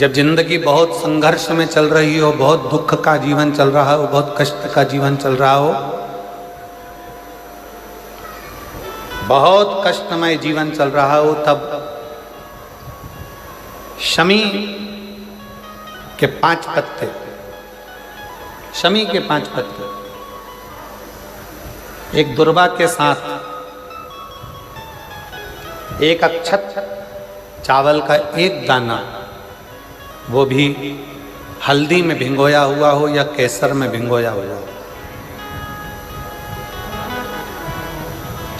जब जिंदगी बहुत संघर्ष में चल रही हो, बहुत दुख का जीवन चल रहा हो, बहुत कष्ट का जीवन चल रहा हो, बहुत कष्टमय जीवन चल रहा हो, तब शमी के 5 पत्ते, शमी के 5 पत्ते एक दुर्वा के साथ एक अक्षत चावल का एक दाना, वो भी हल्दी में भिंगोया हुआ हो या केसर में भिंगोया हुआ हो,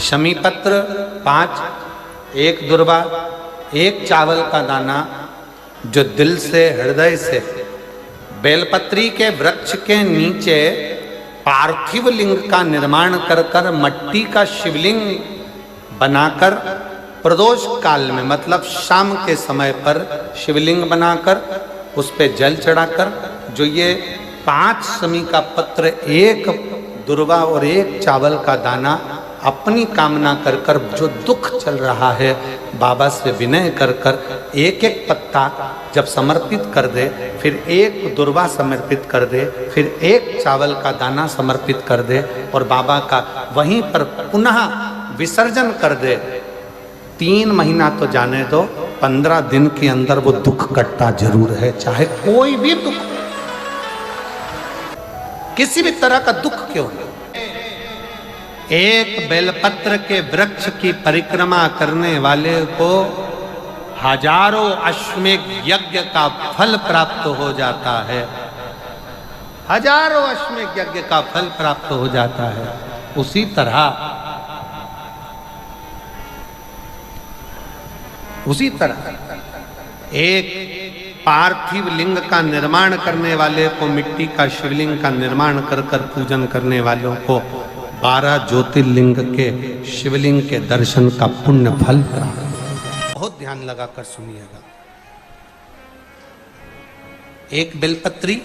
शमी पत्र 5, एक दुर्वा, एक चावल का दाना, जो दिल से हृदय से बेलपत्री के वृक्ष के नीचे पार्थिव लिंग का निर्माण कर कर मट्टी का शिवलिंग बनाकर प्रदोष काल में, मतलब शाम के समय पर शिवलिंग बनाकर उस पे जल चढ़ाकर, जो ये 5 शमी का पत्र, एक दुर्वा और एक चावल का दाना अपनी कामना कर कर, जो दुख चल रहा है बाबा से विनय कर कर एक एक पत्ता जब समर्पित कर दे, फिर एक दुर्वा समर्पित कर दे, फिर एक चावल का दाना समर्पित कर दे और बाबा का वहीं पर पुनः विसर्जन कर दे, 3 महीना तो जाने दो, 15 दिन के अंदर वो दुख कटता जरूर है, चाहे कोई भी दुख, किसी भी तरह का दुख क्यों हो। एक बेलपत्र के वृक्ष की परिक्रमा करने वाले को हजारों अश्वमेध यज्ञ का फल प्राप्त हो जाता है, हजारों अश्वमेध यज्ञ का फल प्राप्त हो जाता है। उसी तरह एक पार्थिव लिंग का निर्माण करने वाले को, मिट्टी का शिवलिंग का निर्माण कर कर पूजन करने वालों को 12 ज्योतिर्लिंग के शिवलिंग के दर्शन का पुण्य फल प्राप्त। बहुत ध्यान लगाकर सुनिएगा। एक बेलपत्री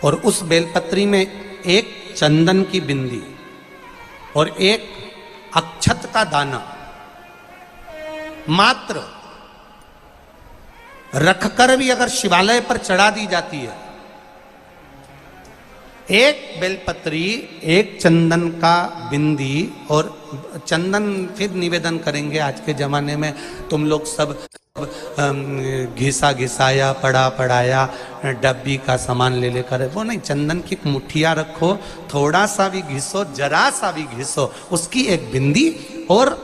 और उस बेलपत्री में एक चंदन की बिंदी और एक अक्षत का दाना मात्र रखकर भी अगर शिवालय पर चढ़ा दी जाती है, एक बेलपत्री, एक चंदन का बिंदी, और चंदन फिर निवेदन करेंगे। आज के जमाने में तुम लोग सब घिसा घिसाया, पड़ा पड़ाया, डब्बी का सामान ले लेकर, वो नहीं, चंदन की मुठिया रखो, थोड़ा सा भी घिसो, जरा सा भी घिसो, उसकी एक बिंदी और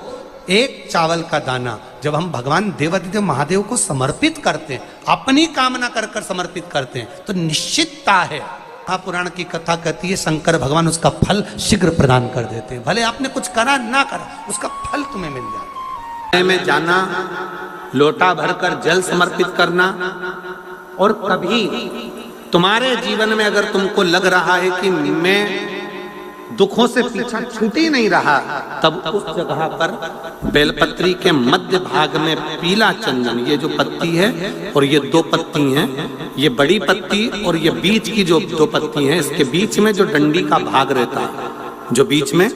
एक चावल का दाना, जब हम भगवान देवाधिदेव महादेव को समर्पित करते हैं, अपनी कामना कर कर समर्पित करते हैं, तो निश्चितता है, महापुराण की कथा कहती है, शंकर भगवान उसका फल शीघ्र प्रदान कर देते हैं। भले आपने कुछ करा ना करा, उसका फल तुम्हें मिल जाता है। में जाना, लोटा भरकर जल समर्पित करना, और कभी तुम्हारे जीवन में अगर तुमको लग रहा है कि मैं दुखों से पीछा छूट ही नहीं रहा, तब उस जगह पर बेलपत्री के मध्य भाग में पीला चंदन, ये जो पत्ती है और ये 2 पत्ती हैं, ये बड़ी पत्ती और ये बीच की जो 2 पत्ती हैं, इसके बीच में जो डंडी का भाग रहता है, जो बीच में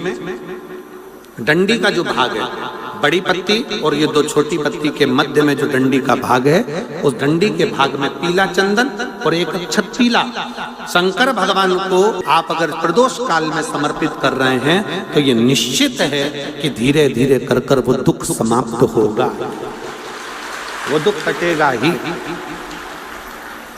डंडी का जो भाग है, बड़ी पत्ती और ये 2 छोटी पत्ती के मध्य में जो डंडी का भाग है, उस डंडी के भाग में पीला चंदन और एक अक्षत पीला, शंकर भगवान को आप अगर प्रदोष काल में समर्पित कर रहे हैं, तो ये निश्चित है कि धीरे धीरे कर कर वो दुख समाप्त होगा, वो दुख कटेगा ही।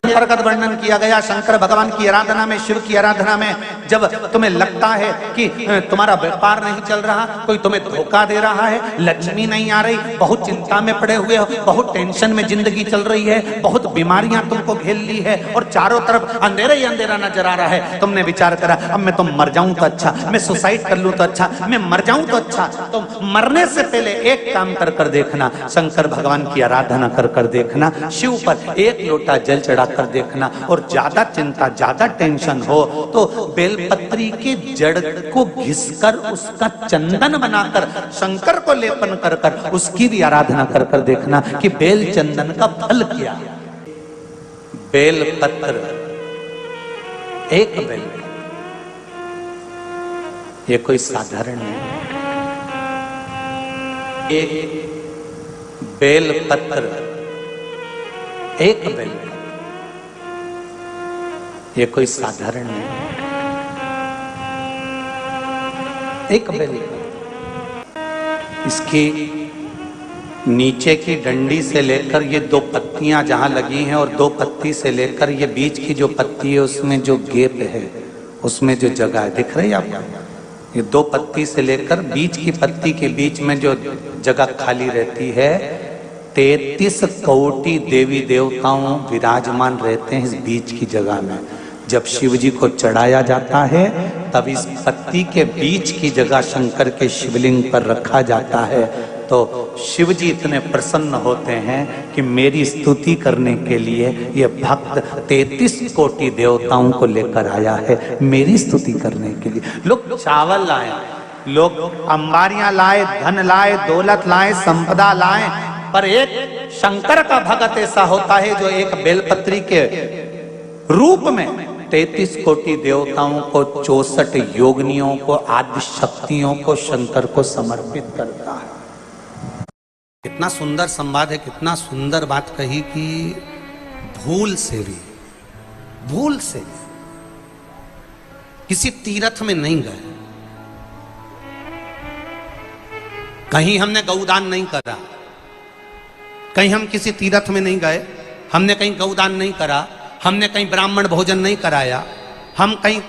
प्रगत वर्णन किया गया शंकर भगवान की आराधना में, शिव की आराधना में, जब तुम्हें लगता है कि तुम्हारा व्यापार नहीं चल रहा, कोई तुम्हें धोखा दे रहा है, लक्ष्मी नहीं आ रही, बहुत चिंता में पड़े हुए हो, बहुत टेंशन में जिंदगी चल रही है, बहुत बीमारियां तुमको घेर ली है और चारों तरफ अंधेरा ही अंधेरा नजर आ रहा है, तुमने विचार करा अब मैं तो मर जाऊं तो अच्छा, मैं सुसाइड कर लूं तो अच्छा, मैं मर जाऊं तो अच्छा, तो मरने से पहले एक काम कर कर देखना, शंकर भगवान की आराधना कर कर देखना, शिव पर एक लोटा जल चढ़ा कर देखना, और ज्यादा चिंता, ज्यादा टेंशन हो तो बेलपत्री के जड़ को घिसकर उसका चंदन बनाकर शंकर को लेपन कर कर उसकी भी आराधना कर कर देखना कि बेल चंदन का फल क्या। बेलपत्र, एक बेल, ये कोई साधारण नहीं, एक बेल पत्र एक बेल, ये कोई साधारण नहीं, एक बेल। इसकी नीचे की डंडी से लेकर ये दो पत्तियां जहां लगी हैं और दो पत्ती से लेकर ये बीच की जो पत्ती है उसमें जो गैप है, उसमें जो जगह है, दिख रही है आपको? ये दो पत्ती से लेकर बीच की पत्ती के बीच में जो जगह खाली रहती है, 33 कोटि देवी देवताओं विराजमान रहते हैं इस बीच की जगह में। जब शिव जी को चढ़ाया जाता है तब इस पत्ती के बीच की जगह शंकर के शिवलिंग पर रखा जाता है, तो शिव जी इतने प्रसन्न होते हैं कि मेरी स्तुति करने के लिए ये भक्त 33 कोटि देवताओं को लेकर आया है, मेरी स्तुति करने के लिए। लोग चावल लाए, लोग अंबारियां लाए, धन लाए, दौलत लाए, संपदा लाए, पर एक शंकर का भक्त ऐसा होता है जो एक बेलपत्री के रूप में 33 कोटि देवताओं को, 64 योगिनियों को, आदि शक्तियों को शंकर को समर्पित करता है। कितना सुंदर संवाद है, कितना सुंदर बात कही कि भूल से भी किसी तीर्थ में नहीं गए, कहीं हमने गौदान नहीं करा, कहीं हम किसी तीर्थ में नहीं गए, हमने कहीं गौदान नहीं करा, हमने कहीं ब्राह्मण भोजन नहीं कराया, हम कहीं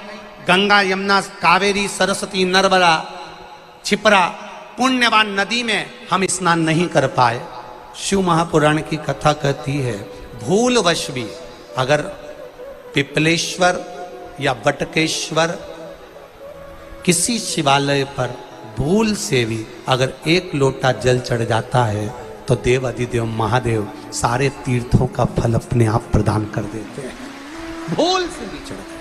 गंगा यमुना कावेरी सरस्वती नर्मदा छिपरा पुण्यवान नदी में हम स्नान नहीं कर पाए। शिव महापुराण की कथा कहती है भूलवश भी अगर पिपलेश्वर या बटकेश्वर किसी शिवालय पर भूल से भी अगर एक लोटा जल चढ़ जाता है तो देव अधिदेव महादेव सारे तीर्थों का फल अपने आप प्रदान कर देते हैं। भूल से भी चढ़ गए।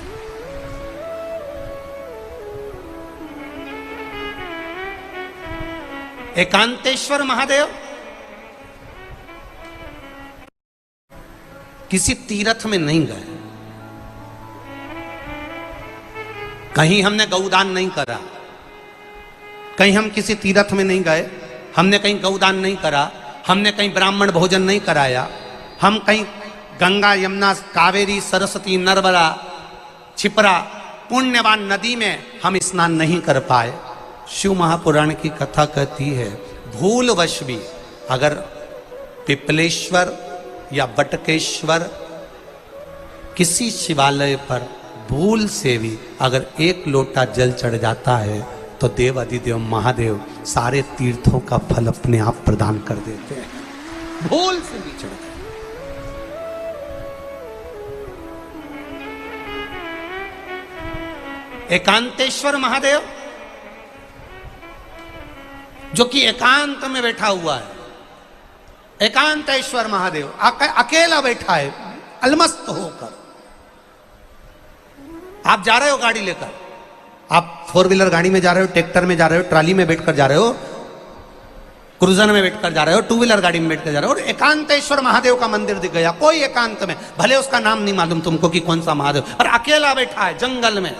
एकांतेश्वर महादेव किसी तीर्थ में नहीं गए, कहीं हमने गौदान नहीं करा, कहीं हम किसी तीर्थ में नहीं गए, हमने कहीं गौदान नहीं करा, हमने कहीं ब्राह्मण भोजन नहीं कराया, हम कहीं गंगा यमुना कावेरी सरस्वती नर्मदा छिपरा पुण्यवान नदी में हम स्नान नहीं कर पाए। शिव महापुराण की कथा कहती है भूलवश भी अगर पिपलेश्वर या बटकेश्वर किसी शिवालय पर भूल से भी अगर एक लोटा जल चढ़ जाता है तो देव अधिदेव महादेव सारे तीर्थों का फल अपने आप प्रदान कर देते हैं। भूल से भी चढ़ गए। एकांतेश्वर महादेव जो कि एकांत में बैठा हुआ है, एकांतेश्वर महादेव अकेला बैठा है अलमस्त होकर। आप जा रहे हो गाड़ी लेकर, आप 4 व्हीलर गाड़ी में जा रहे हो, ट्रैक्टर में जा रहे हो, ट्राली में बैठकर जा रहे हो, क्रूजर में बैठकर जा रहे हो, 2 व्हीलर गाड़ी में बैठकर जा रहे हो, और एकांतेश्वर महादेव का मंदिर दिख गया कोई एकांत में, भले उसका नाम नहीं मालूम तुमको कि कौन सा महादेव, पर अकेला बैठा है जंगल में,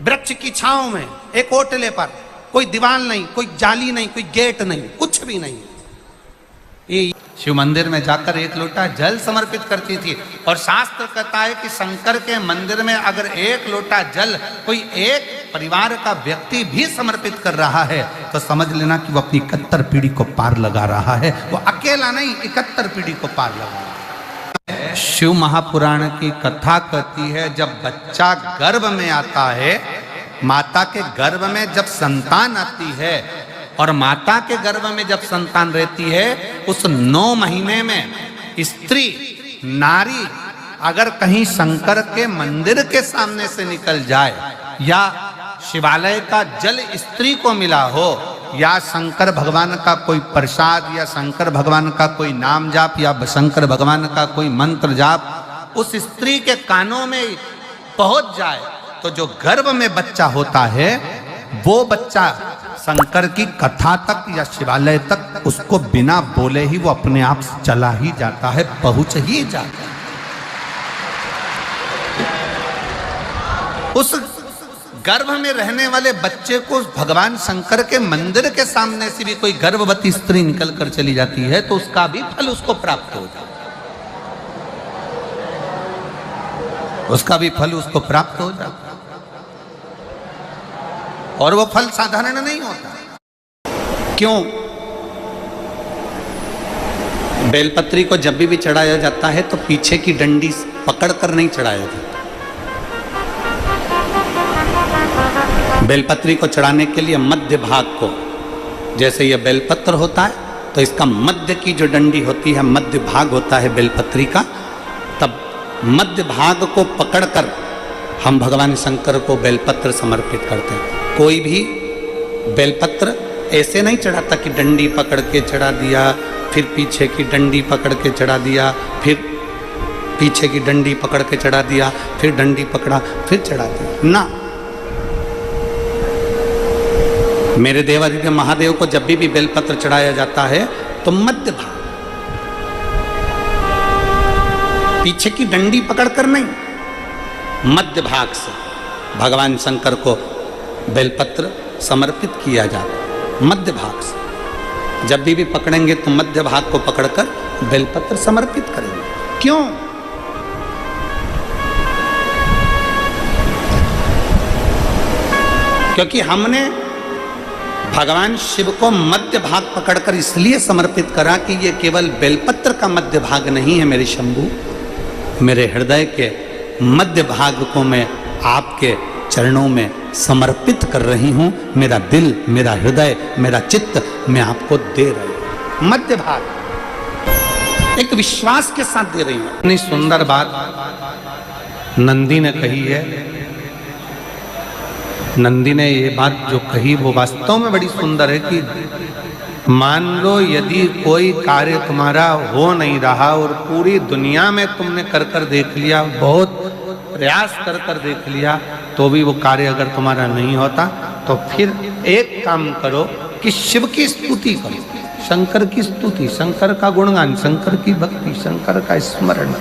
वृक्ष की छांव में, एक ओटले पर, कोई दीवार नहीं, कोई जाली नहीं, कोई गेट नहीं, कुछ भी नहीं। ये शिव मंदिर में जाकर एक लोटा जल समर्पित करती थी। और शास्त्र कहता है कि शंकर के मंदिर में अगर एक लोटा जल कोई एक परिवार का व्यक्ति भी समर्पित कर रहा है तो समझ लेना कि वो अपनी 71 पीढ़ी को पार लगा रहा है। वो अकेला नहीं, 71 पीढ़ी को पार लगा रहा है। शिव महापुराण की कथा कहती है जब बच्चा गर्भ में आता है, माता के गर्भ में जब संतान आती है और माता के गर्भ में जब संतान रहती है, उस 9 महीने में स्त्री नारी अगर कहीं शंकर के मंदिर के सामने से निकल जाए या शिवालय का जल स्त्री को मिला हो या शंकर भगवान का कोई प्रसाद या शंकर भगवान का कोई नाम जाप या शंकर भगवान का कोई मंत्र जाप उस स्त्री के कानों में पहुंच जाए तो जो गर्भ में बच्चा होता है वो बच्चा शंकर की कथा तक या शिवालय तक उसको बिना बोले ही वो अपने आप चला ही जाता है, पहुंच ही जाता है। उस गर्भ में रहने वाले बच्चे को भगवान शंकर के मंदिर के सामने से भी कोई गर्भवती स्त्री निकल कर चली जाती है तो उसका भी फल उसको प्राप्त हो जाता है। उसका भी फल उसको प्राप्त हो जाता, और वो फल साधारण नहीं होता। क्यों? बेलपत्री को जब भी चढ़ाया जाता है तो पीछे की डंडी पकड़कर नहीं चढ़ाया जाता। बेलपत्री को चढ़ाने के लिए मध्य भाग को, जैसे यह बेलपत्र होता है तो इसका मध्य की जो डंडी होती है, मध्य भाग होता है बेलपत्री का, तब मध्य भाग को पकड़कर हम भगवान शंकर को बेलपत्र समर्पित करते हैं। कोई भी बेलपत्र ऐसे नहीं चढ़ाता कि डंडी पकड़ के चढ़ा दिया, फिर पीछे की डंडी पकड़ के चढ़ा दिया, फिर पीछे की डंडी पकड़ के चढ़ा दिया, फिर डंडी पकड़ा, फिर चढ़ा दिया ना। मेरे देवादिदेव महादेव को जब भी बेलपत्र चढ़ाया जाता है तो मध्य भाग, पीछे की डंडी पकड़कर नहीं, मध्य भाग से भगवान शंकर को बेलपत्र समर्पित किया जाता है। मध्य भाग से जब भी पकड़ेंगे तो मध्य भाग को पकड़कर बेलपत्र समर्पित करेंगे। क्यों? क्योंकि हमने भगवान शिव को मध्य भाग पकड़कर इसलिए समर्पित करा कि ये केवल बेलपत्र का मध्य भाग नहीं है मेरे शंभू, मेरे हृदय के मध्य भाग को मैं आपके चरणों में समर्पित कर रही हूं। मेरा दिल, मेरा हृदय, मेरा चित्त मैं आपको दे रही हूं। मध्य भाग एक विश्वास के साथ दे रही हूं। इतनी सुंदर बात नंदी ने कही है। नंदी ने ये बात जो कही वो वास्तव में बड़ी सुंदर है कि मान लो यदि कोई कार्य तुम्हारा हो नहीं रहा और पूरी दुनिया में तुमने कर कर देख लिया, बहुत प्रयास कर कर देख लिया, तो भी वो कार्य अगर तुम्हारा नहीं होता, तो फिर एक काम करो कि शिव की स्तुति करो, शंकर की स्तुति, शंकर का गुणगान, शंकर की भक्ति, शंकर का स्मरण।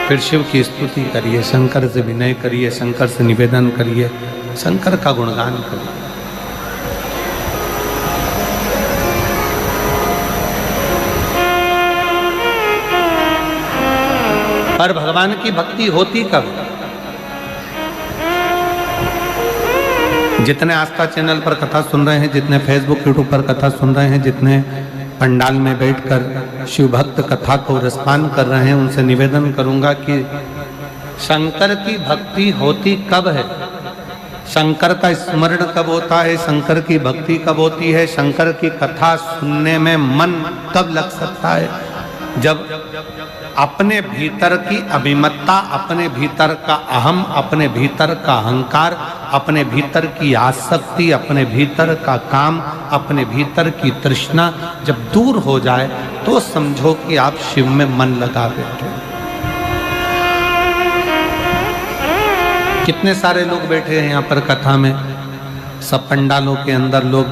फिर शिव की स्तुति करिए, शंकर से विनय करिए, शंकर से निवेदन करिए, शंकर का गुणगान करिए। पर भगवान की भक्ति होती कब? जितने आस्था चैनल पर कथा सुन रहे हैं, जितने फेसबुक यूट्यूब पर कथा सुन रहे हैं, जितने पंडाल में बैठकर शिव भक्त कथा को रसपान कर रहे हैं, उनसे निवेदन करूंगा कि शंकर की भक्ति होती कब है, शंकर का स्मरण कब होता है, शंकर की भक्ति कब होती है, शंकर की कथा सुनने में मन कब लग सकता है? जब अपने भीतर की अभिमत्ता, अपने भीतर का अहम, अपने भीतर का अहंकार, अपने भीतर की आसक्ति, अपने भीतर का काम, अपने भीतर की तृष्णा जब दूर हो जाए तो समझो कि आप शिव में मन लगा बैठे। कितने सारे लोग बैठे हैं यहाँ पर कथा में, सब पंडालों के अंदर लोग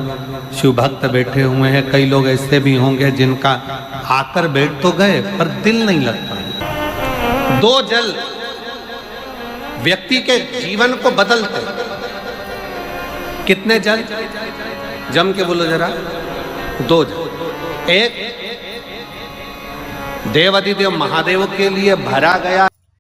शिव भक्त बैठे हुए हैं। कई लोग ऐसे भी होंगे जिनका आकर बैठ तो गए पर दिल नहीं लगता। दो जल व्यक्ति के जीवन को बदलते। कितने जल? जम के बोलो जरा। दो जल। एक देवादिदेव महादेव के लिए भरा गया